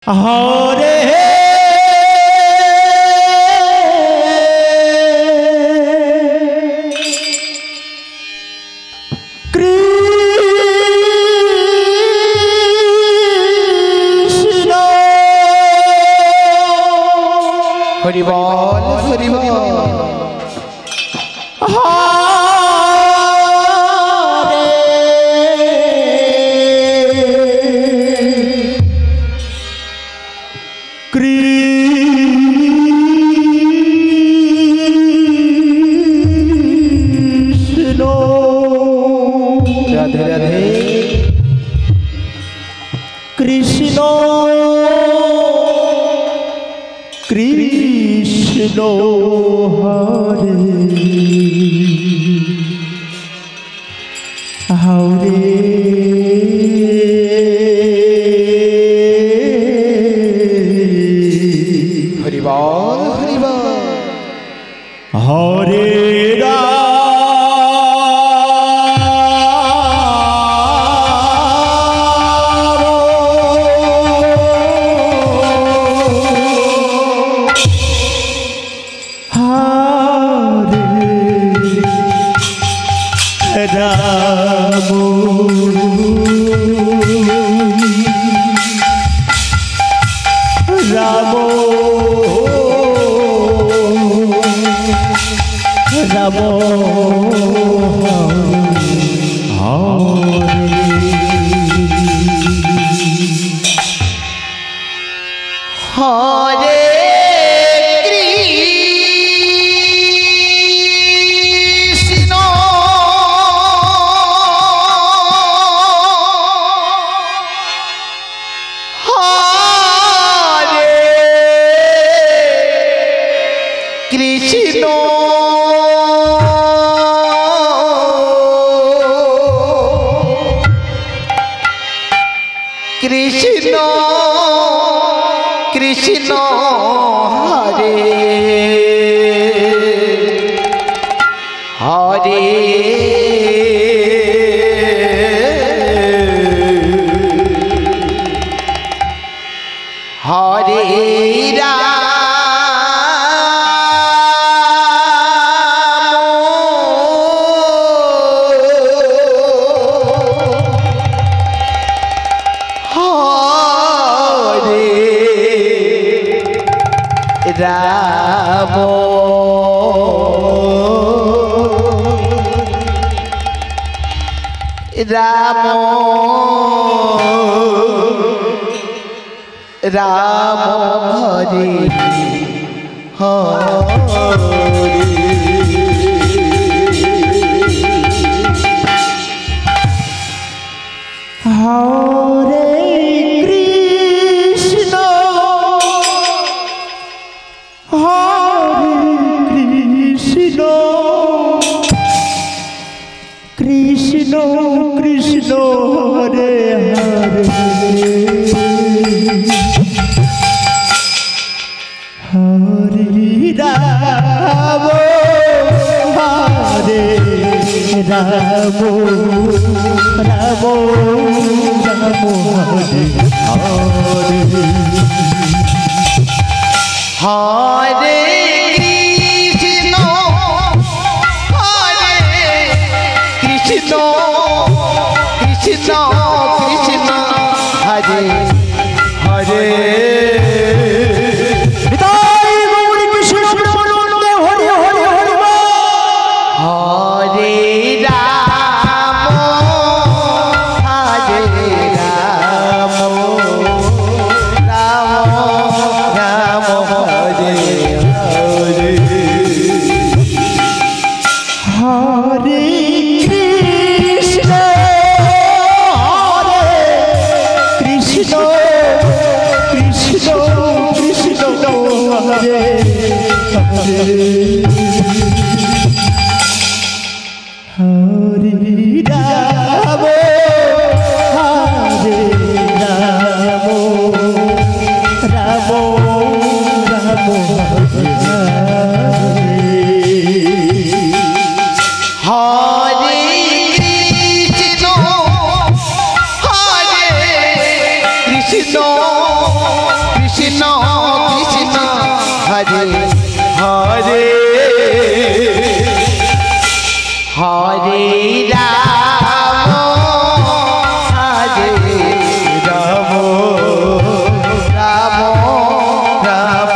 हरे कृष्ण हरि बोल हरि बोल राधे राधे कृष्ण कृष्ण हरे हरे हरि बोल हरि बोल हरे कृष्ण कृष्ण हरे हरे हरे राम राम राम हरे हरे हरे कृष्ण कृष्ण कृष्ण हरे हरे हरे राम हरे राम राम राम हरे हरे हरे कृष्ण कृष्ण कृष्ण हरे हरे कृष्ण हरे हरे हरे राम हरे राम राम राम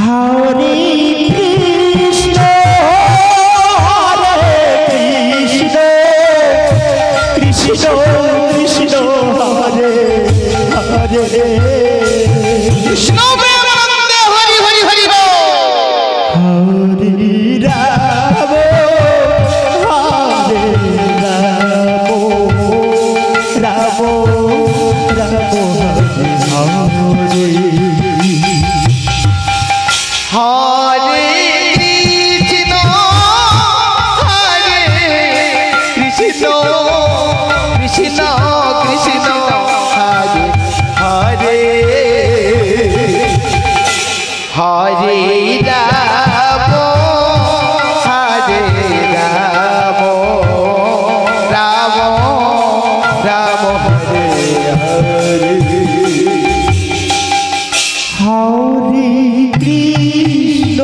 हरे हरे कृष्ण कृष्ण कृष्ण हरे हरे कृष्ण प्रेमानंदे हरि हरि हरि बोल हरे राम हरे राम राम राम हरे हरे हरे कृष्ण कृष्ण कृष्ण कृष्ण हरे हरे हरे राम हरे राम राम राम हरे हरे हरे कृष्ण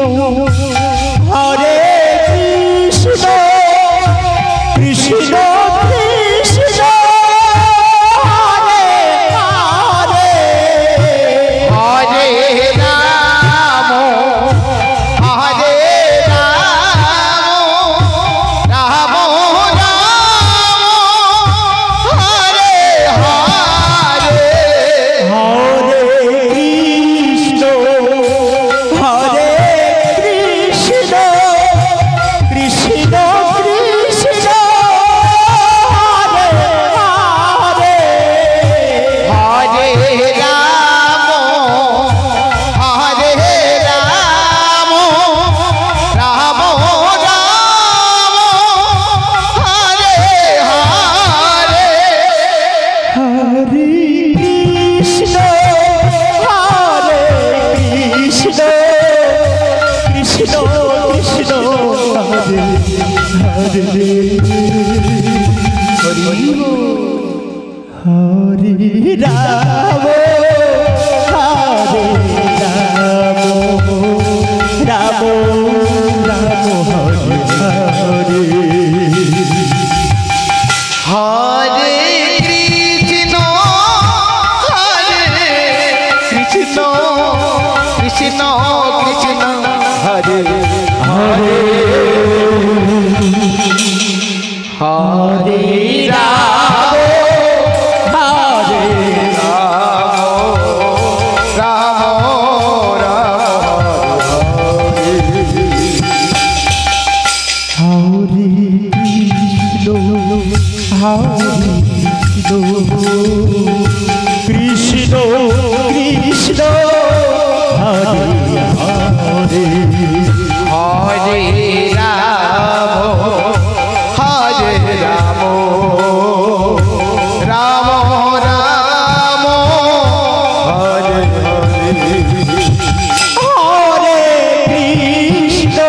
हरे कृष्ण कृष्ण कृष्ण हरे हरे हरे राम हरे राम राम राम हरे हरे हरे कृष्ण हरे कृष्ण कृष्ण कृष्ण हरे हरे हरे राम हरे राम राम राम हरे हरे हरे कृष्ण हरे कृष्ण कृष्ण कृष्ण हरे हरे हरि हरे राम हरे राम राम राम हरे हरे हरे कृष्ण कृष्ण कृष्ण कृष्ण हरे हरे हरे राम हरे राम राम राम हरे हरे कृष्ण कृष्ण हरे हरे हरे राम हरे राम राम राम हरे हरे हरे कृष्ण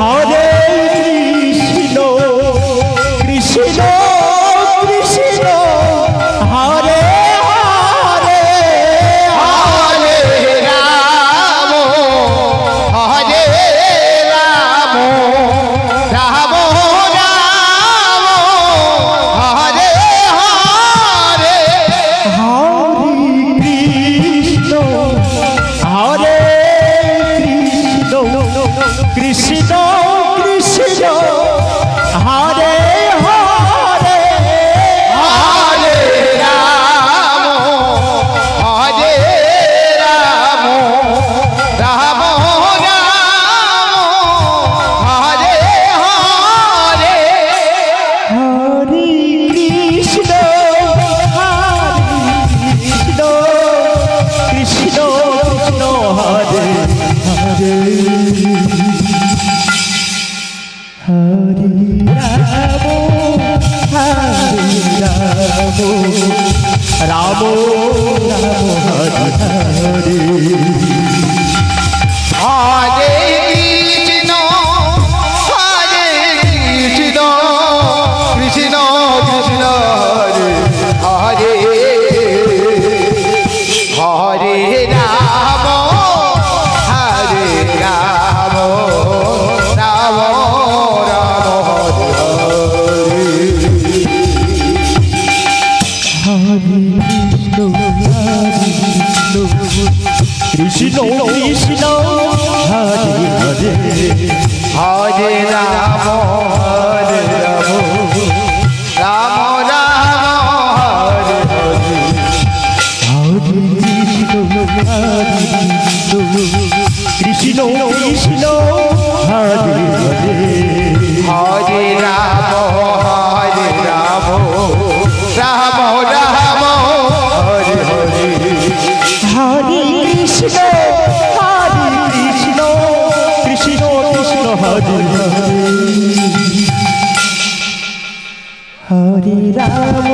हरे कृष्ण कृष्ण कृष्ण हरे हरे हरे राम हरे राम राम राम हरे हरे हरे कृष्ण हरे कृष्ण कृष्ण कृष्ण हरे हरे हरे राम हरे राम राम राम हरे हरे हरे कृष्ण कृष्ण कृष्ण हरे हरे हरे राम राम राम हरे हरे हरे कृष्ण कृष्ण कृष्ण हरे हरे কৃষ্ণ কৃষ্ণ হরে হরে হরে রাম রাম রাম হরে হরে হরে কৃষ্ণ কৃষ্ণ কৃষ্ণ হরে হরে হরে রাম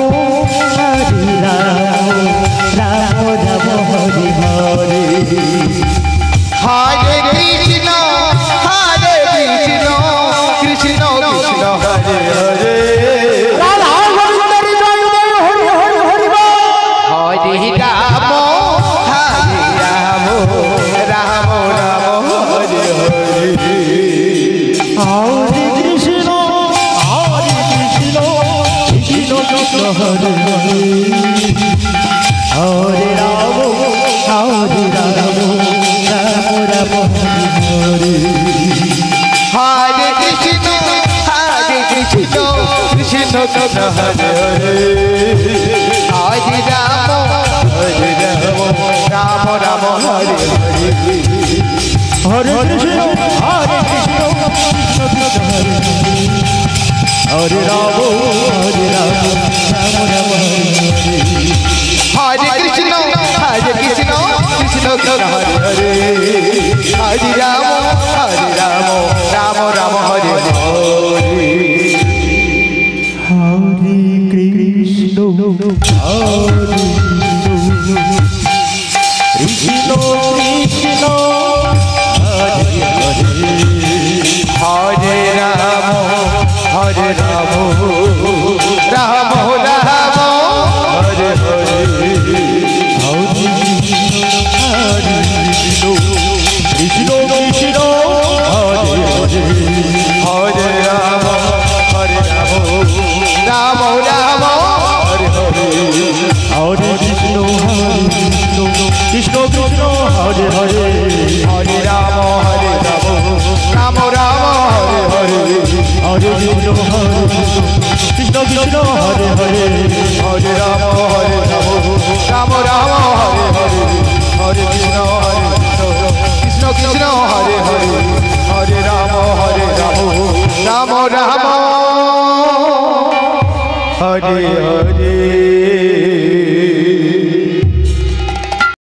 রাম রাম হরে হরে হরে কৃষ্ণ কৃষ্ণ কৃষ্ণ হরে হরে হরে রাম রাম রাম হরে হরে হরে কৃষ্ণ কৃষ্ণ কৃষ্ণ হরে হরে হরে রাম রাম রাম হরে হরে কৃষ্ণ কৃষ্ণ কৃষ্ণ হরে হরে হরে রাম রাম রাম হরে হরে হরে কৃষ্ণ কৃষ্ণ কৃষ্ণ হরে হরে রাম রাম রাম হরে কৃষ্ণ কৃষ্ণ কৃষ্ণ হরে হরে হরে রাম রাম রাম হরে হরে হরে কৃষ্ণ হরে কৃষ্ণ কৃষ্ণ হরে হরে হরে রাম রাম রাম হরে হরে হরে কৃষ্ণ কৃষ্ণ কৃষ্ণ হরে হরে হরে রাম রাম রাম হরে হরে হরে কৃষ্ণ কৃষ্ণ কৃষ্ণ হরে হরে হরে রাম রাম রাম হরে হরে হরে কৃষ্ণ কৃষ্ণ কৃষ্ণ হরে হরে হরে রাম রাম রাম হরে হরে হরে কৃষ্ণ কৃষ্ণ কৃষ্ণ হরে হরে হরে রাম রাম রাম হরে হরে